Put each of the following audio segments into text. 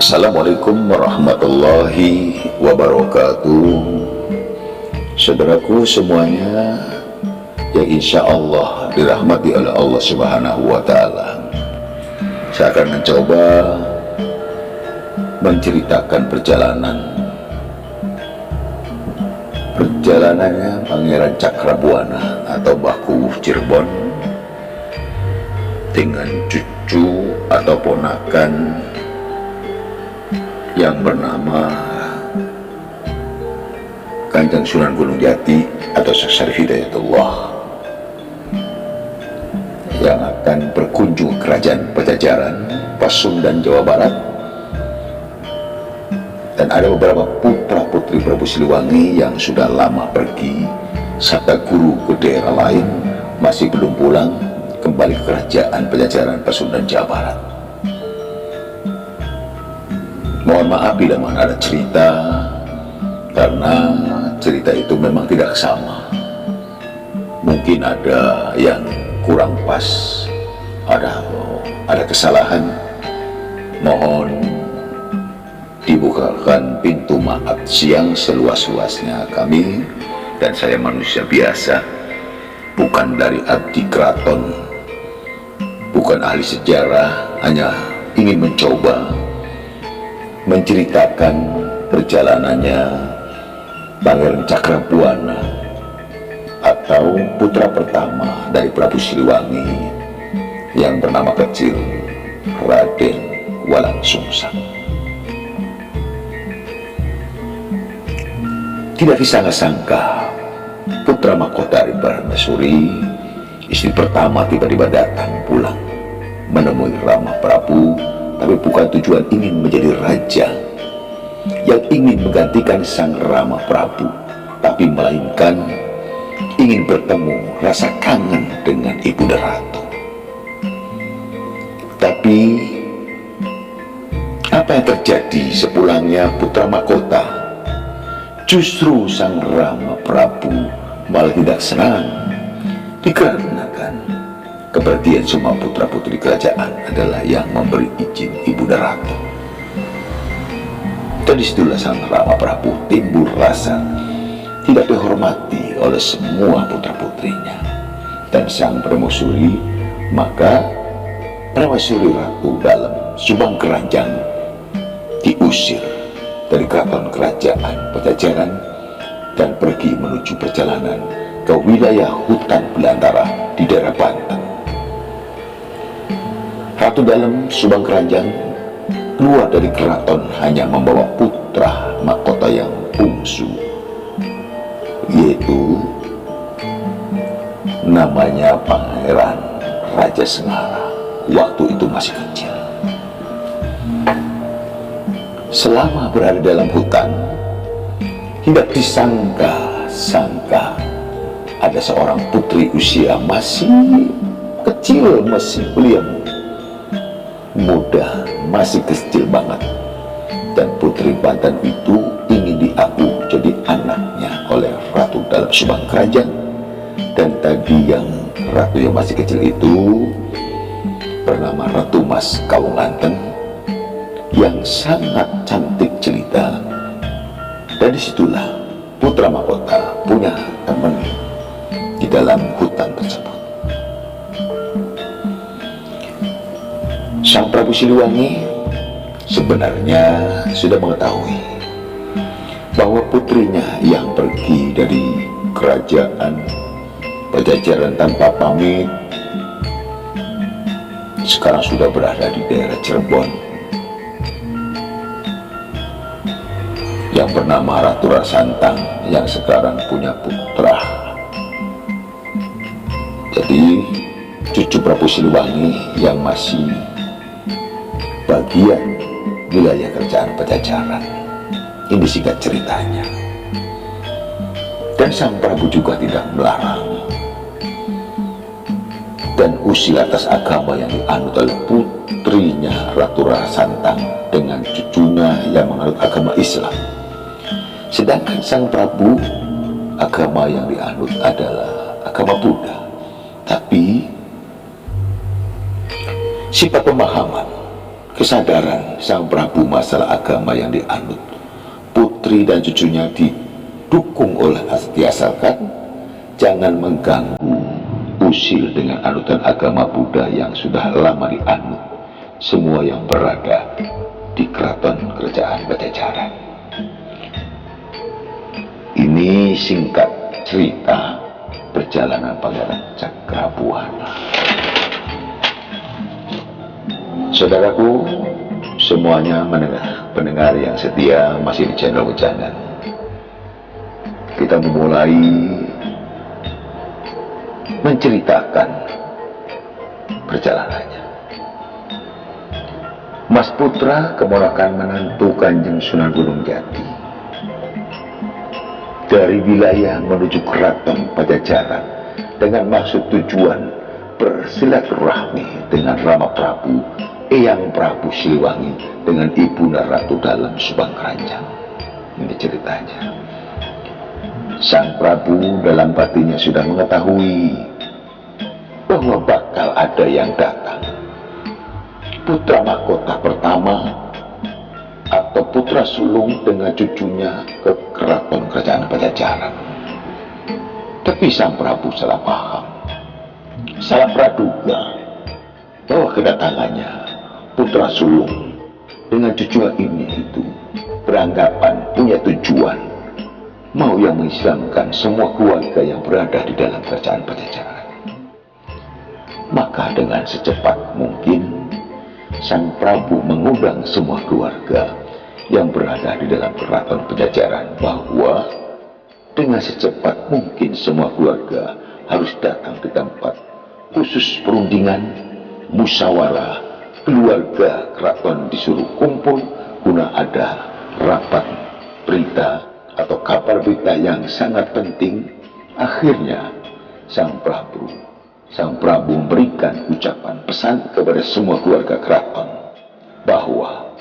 Assalamualaikum warahmatullahi wabarakatuh. Saudaraku semuanya yang insya Allah dirahmati oleh Allah Subhanahu wa Ta'ala, saya akan mencoba menceritakan perjalanannya Pangeran Cakrabuana atau Mbah Kuwuh Cirebon dengan cucu atau ponakan yang bernama Kanjeng Sunan Gunung Jati atau Syekh Syarif Hidayatullah, yang akan berkunjung ke Kerajaan Pajajaran, Pasundan, Jawa Barat. Dan ada beberapa putra putri Prabu Siliwangi yang sudah lama pergi serta guru ke daerah lain, masih belum pulang kembali ke Kerajaan Pajajaran, Pasundan, Jawa Barat. Mohon maaf bila mana ada cerita, karena cerita itu memang tidak sama. Mungkin ada yang kurang pas, ada kesalahan. Mohon dibukakan pintu maaf siang seluas-luasnya. Kami dan saya manusia biasa, bukan dari abdi keraton, bukan ahli sejarah, hanya ingin mencoba menceritakan perjalanannya Pangeran Cakrabuana atau putra pertama dari Prabu Siliwangi yang bernama kecil Raden Walang Sungsang. Tidak disangka-sangka putra mahkota dari Permaisuri, istri pertama, tiba-tiba datang pulang menemui Rama Prabu, tapi bukan tujuan ingin menjadi raja yang ingin menggantikan sang Rama Prabu, tapi melainkan ingin bertemu rasa kangen dengan Ibunda Ratu. Tapi apa yang terjadi sepulangnya putra mahkota? Justru sang Rama Prabu malah tidak senang, dikarenakan keberhentian semua putra putri kerajaan adalah yang memberi izin Ibunda Ratu. Dan disitulah sang Rama Prabu timbul rasa tidak dihormati oleh semua putra putrinya dan sang Permaisuri. Maka Permaisuri Ratu dalam Subang Keranjang diusir dari keraton kerajaan Pajajaran dan pergi menuju perjalanan ke wilayah hutan belantara di daerah Banten. Ratu dalam Subang Keranjang keluar dari keraton hanya membawa putra mahkota yang bungsu, yaitu namanya Pangeran Raja Sengara. Waktu itu masih kecil. Selama berada dalam hutan, tidak disangka-sangka ada seorang putri usia masih kecil, masih belia muda, masih kecil banget, dan putri Banten itu ingin diaku jadi anaknya oleh ratu dalam Subang Kerajaan. Dan tadi yang ratu yang masih kecil itu bernama Ratu Mas Kawunglanten, yang sangat cantik jelita. Dan disitulah putra mahkota punya teman di dalam hutan tersebut. Sang Prabu Siliwangi sebenarnya sudah mengetahui bahwa putrinya yang pergi dari kerajaan Pajajaran tanpa pamit sekarang sudah berada di daerah Cirebon, yang bernama Ratu Rasantang, yang sekarang punya putra. Jadi cucu Prabu Siliwangi yang masih bagian wilayah kerajaan Pajajaran. Ini singkat ceritanya. Dan sang Prabu juga tidak melarang dan usil atas agama yang dianut oleh putrinya Ratu Rasantang dengan cucunya yang menganut agama Islam. Sedangkan sang Prabu agama yang dianut adalah agama Buddha. Tapi sifat pemahaman kesadaran Sang Prabu masalah agama yang dianut, putri dan cucunya didukung oleh Asti, asalkan jangan mengganggu usil dengan anutan agama Buddha yang sudah lama dianut semua yang berada di keraton kerajaan Pajajaran. Ini singkat cerita perjalanan Pangeran Cakrabuana. Saudaraku semuanya, pendengar yang setia masih di channel Wejangan, kita memulai menceritakan perjalanannya. Mas Putra, keponakan menantu Kanjeng Sunan Gunung Jati, dari wilayah menuju keraton Pajajaran dengan maksud tujuan bersilaturahmi dengan Rama Prabu, Eyang Prabu Siliwangi dengan Ibunda Ratu Dalem Subangkerajaan. Ini ceritanya. Sang Prabu dalam batinnya sudah mengetahui bahwa bakal ada yang datang, putra mahkota pertama atau putra sulung dengan cucunya ke keraton kerajaan Pajajaran. Tapi Sang Prabu salah paham, salah praduga bahwa kedatangannya putra sulung dengan cucunya ini itu beranggapan punya tujuan mau yang mengislamkan semua keluarga yang berada di dalam kerajaan Pajajaran. Maka dengan secepat mungkin Sang Prabu mengundang semua keluarga yang berada di dalam keraton Pajajaran bahwa dengan secepat mungkin semua keluarga harus datang ke tempat khusus perundingan musyawarah keluarga keraton, disuruh kumpul guna ada rapat berita atau kabar berita yang sangat penting. Akhirnya Sang Prabu memberikan ucapan pesan kepada semua keluarga keraton bahwa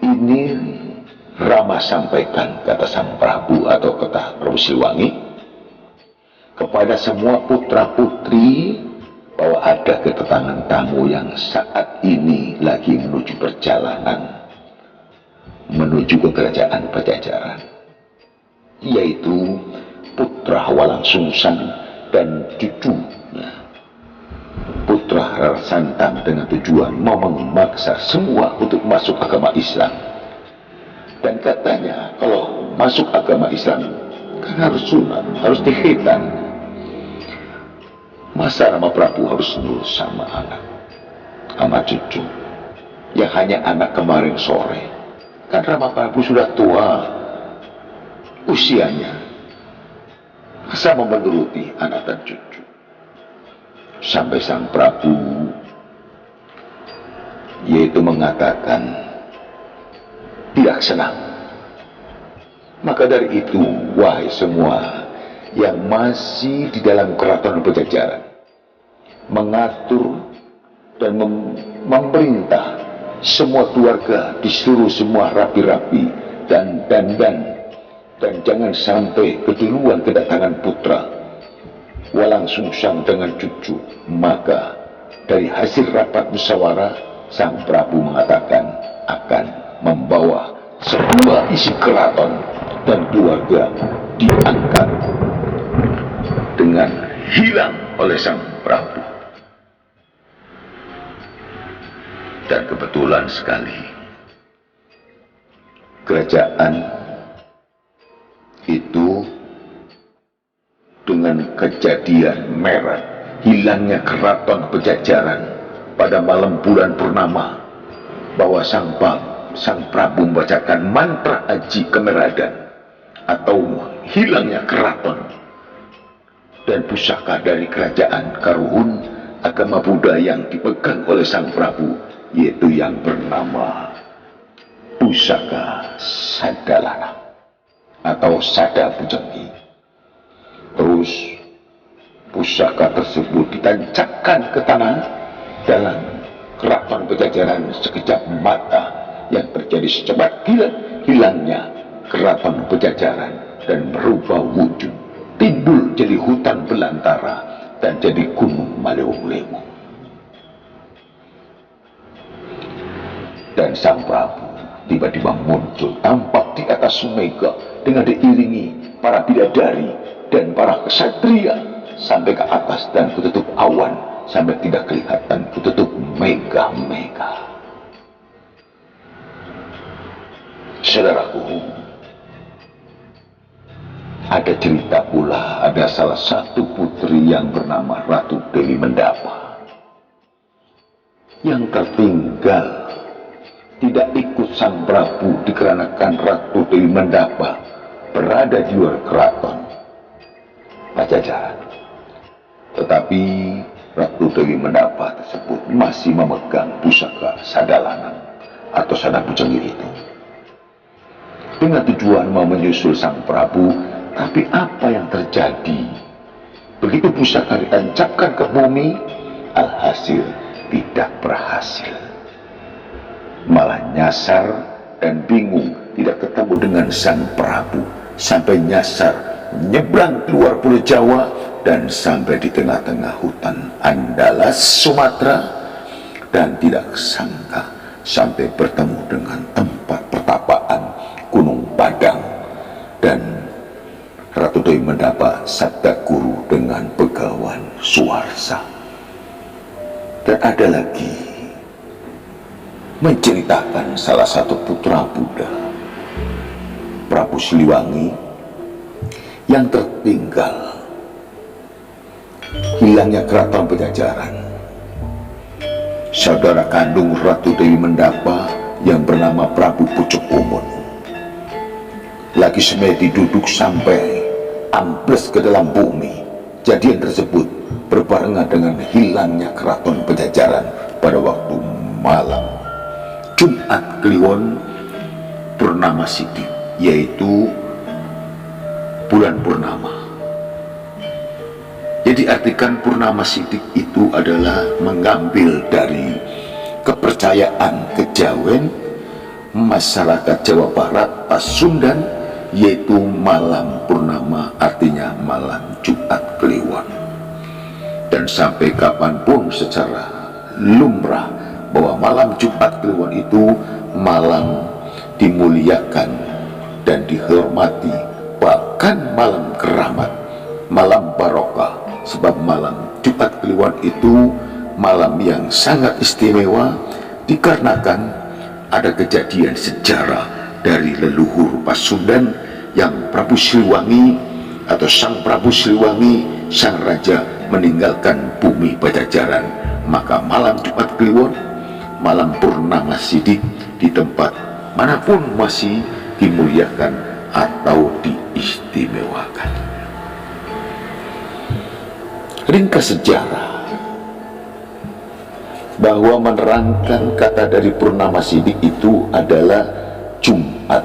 ini Rama sampaikan, kata Sang Prabu atau kata Prabu Siliwangi, kepada semua putra putri bahwa ada kedatangan tamu yang saat ini lagi menuju perjalanan menuju ke kerajaan Pajajaran, yaitu putra Walang Sungsang dan cucunya putra Rara Santang, dengan tujuan mau memaksa semua untuk masuk agama Islam. Dan katanya kalau masuk agama Islam kan harus sunat, harus dikhitan. Masa Rama Prabu harus nurut sama anak, sama cucu yang hanya anak kemarin sore? Kan Rama Prabu sudah tua usianya, masa mau menuruti anak dan cucu? Sampai Sang Prabu yaitu mengatakan tidak senang. Maka dari itu, wahai semua yang masih di dalam keraton Pajajaran, mengatur dan memerintah semua keluarga disuruh semua rapi-rapi dan jangan sampai keduluan kedatangan putra Walang Sungsang dengan cucu. Maka dari hasil rapat musyawarah, Sang Prabu mengatakan akan membawa semua isi keraton dan keluarga diangkat dengan hilang oleh Sang Prabu. Dan kebetulan sekali kerajaan itu dengan kejadian merah hilangnya keraton Pajajaran pada malam bulan purnama, bahwa Sang Prabu membacakan mantra aji kemeradan atau hilangnya keraton dan pusaka dari kerajaan Karuhun agama Buddha yang dipegang oleh Sang Prabu, yaitu yang bernama pusaka Sadalana atau Sada Bujenggi. Terus pusaka tersebut ditancapkan ke tanah dalam keraton Pajajaran. Sekejap mata yang terjadi secepat kilat hilangnya keraton Pajajaran dan berubah wujud, timbul jadi hutan belantara dan jadi gunung Malewung-Lewung. Dan sang Prabu tiba-tiba muncul tampak di atas mega dengan diiringi para bidadari dan para kesatria sampai ke atas dan kututup awan sampai tidak kelihatan kututup mega-mega. Saudaraku, ada cerita pula ada salah satu putri yang bernama Ratu Dewi Mendapa yang tertinggal tidak ikut sang Prabu dikarenakan Ratu Dewi Mendapa berada di luar keraton Pajajaran. Tetapi Ratu Dewi Mendapa tersebut masih memegang pusaka Sadalanang atau Sada Bujenggi itu dengan tujuan mau menyusul sang Prabu. Tapi apa yang terjadi? Begitu pusaka ditancapkan ke bumi, alhasil tidak berhasil. Malah nyasar dan bingung tidak ketemu dengan sang Prabu. Sampai nyasar menyeberang keluar Pulau Jawa dan sampai di tengah-tengah hutan Andalas Sumatera, dan tidak sangka sampai bertemu dengan tempat pertapaan Gunung Padang. Dan Ratu Dewi Mendapa sabda guru dengan Begawan Suwarsa. Dan ada lagi menceritakan salah satu putra Buddha, Prabu Siliwangi, yang tertinggal hilangnya keraton Pajajaran. Saudara kandung Ratu Dewi Mendapa yang bernama Prabu Pucuk Umut lagi semedi duduk sampai ambles ke dalam bumi. Kejadian tersebut berbarengan dengan hilangnya keraton Pajajaran pada waktu malam Jumat Kliwon Purnama Sidik, yaitu bulan purnama. Jadi artikan Purnama Sidik itu adalah mengambil dari kepercayaan kejawen masyarakat Jawa Barat Pasundan, yaitu malam purnama, artinya malam Jumat Kliwon. Dan sampai kapanpun secara lumrah bahwa malam Jumat Kliwon itu malam dimuliakan dan dihormati, bahkan malam keramat, malam barokah. Sebab malam Jumat Kliwon itu malam yang sangat istimewa dikarenakan ada kejadian sejarah dari leluhur Pasundan yang Prabu Siliwangi atau sang Prabu Siliwangi, sang raja, meninggalkan bumi Pajajaran. Maka malam Jumat Kliwon, malam Purnama Sidik, di tempat manapun masih dimuliakan atau diistimewakan. Ringkas sejarah bahwa menerangkan kata dari Purnama Sidik itu adalah Jumat.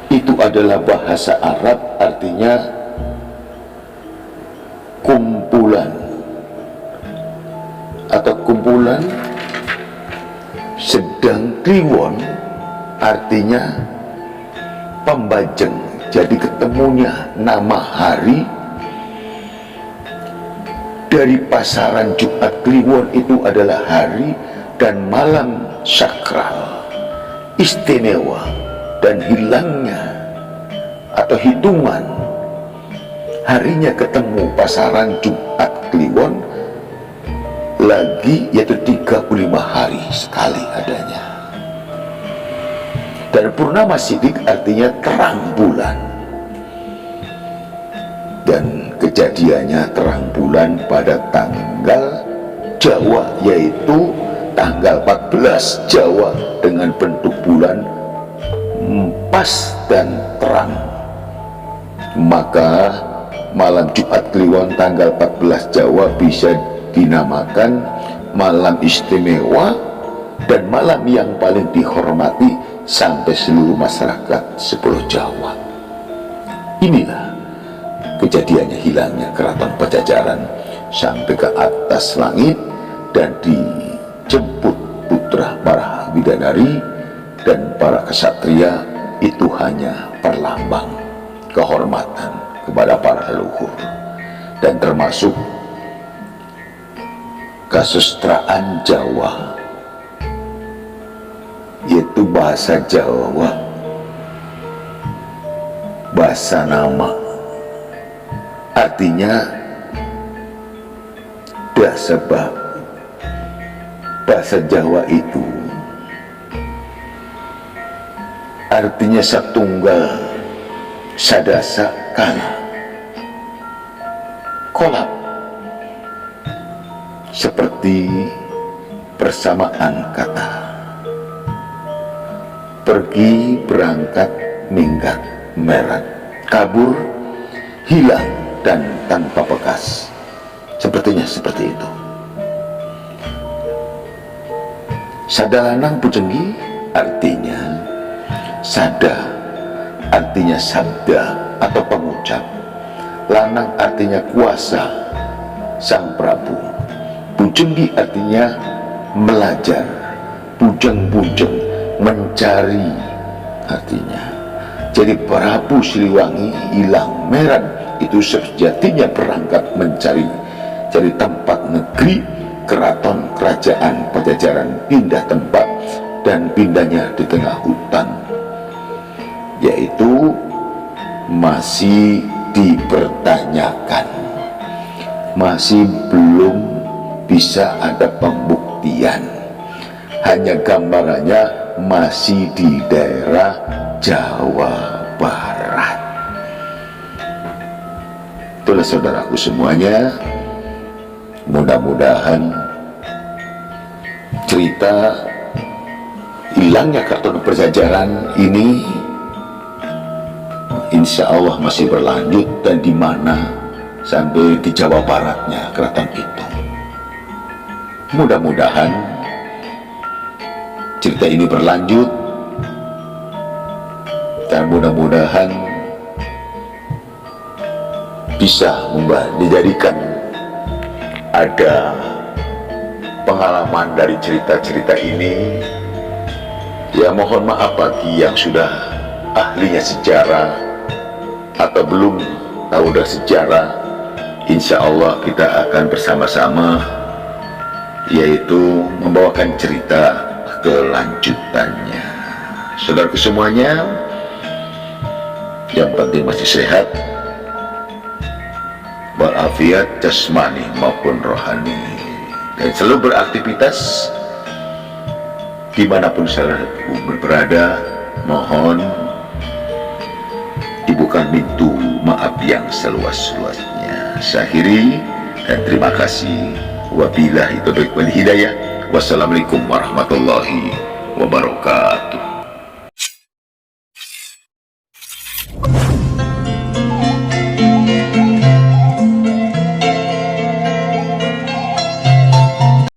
Itu adalah bahasa Arab, artinya kumpulan atau kumpulan. Sedang Kliwon artinya pembajeng. Jadi ketemunya nama hari dari pasaran Jumat Kliwon itu adalah hari dan malam sakral, istimewa, dan hilangnya atau hitungan harinya ketemu pasaran Jumat Kliwon lagi, yaitu 35 hari sekali adanya. Dan Purnama Sidik artinya terang bulan, dan kejadiannya terang bulan pada tanggal Jawa, yaitu tanggal 14 Jawa, dengan bentuk bulan pas dan terang. Maka malam Jumat Kliwon tanggal 14 Jawa bisa dinamakan malam istimewa dan malam yang paling dihormati sampai seluruh masyarakat 10 Jawa. Inilah kejadiannya hilangnya keraton Pajajaran sampai ke atas langit dan dijemput putra para bidadari dan para kesatria. Itu hanya perlambang kehormatan kepada para leluhur, dan termasuk kesusastraan Jawa yaitu bahasa Jawa, bahasa nama. Artinya sebab bahasa Jawa itu artinya satunggal, sadasa, kana, kolab, seperti persamaan kata, pergi, berangkat, minggat, merat, kabur, hilang, dan tanpa bekas. Sepertinya seperti itu. Sadalanang pujenggi artinya sada, artinya sabda atau pengucap. Lanang artinya kuasa sang Prabu. Pujenggi artinya belajar. Pujeng-pujeng, mencari artinya. Jadi Prabu Siliwangi Ilang Meran itu sejatinya berangkat mencari tempat negeri, keraton, kerajaan Pajajaran, pindah tempat dan pindahnya di tengah hutan, yaitu masih dipertanyakan, masih belum bisa ada pembuktian, hanya gambarannya masih di daerah Jawa Barat. Itulah saudaraku semuanya, mudah-mudahan cerita hilangnya keraton Pajajaran ini insya Allah masih berlanjut, dan di mana sampai di Jawa Baratnya keraton itu. Mudah-mudahan cerita ini berlanjut, dan mudah-mudahan bisa dijadikan ada pengalaman dari cerita-cerita ini. Ya, mohon maaf bagi yang sudah ahlinya sejarah atau belum tahu dah sejarah. Insya Allah kita akan bersama-sama, yaitu membawakan cerita kelanjutannya. Saudaraku semuanya, yang penting masih sehat, walafiat jasmani maupun rohani, dan selalu beraktivitas dimanapun saudaraku berada. Mohon dibuka pintu maaf yang seluas-luasnya. Saya akhiri dan terima kasih. Wabillahi taufiq wal hidayah. Wassalamualaikum warahmatullahi wabarakatuh.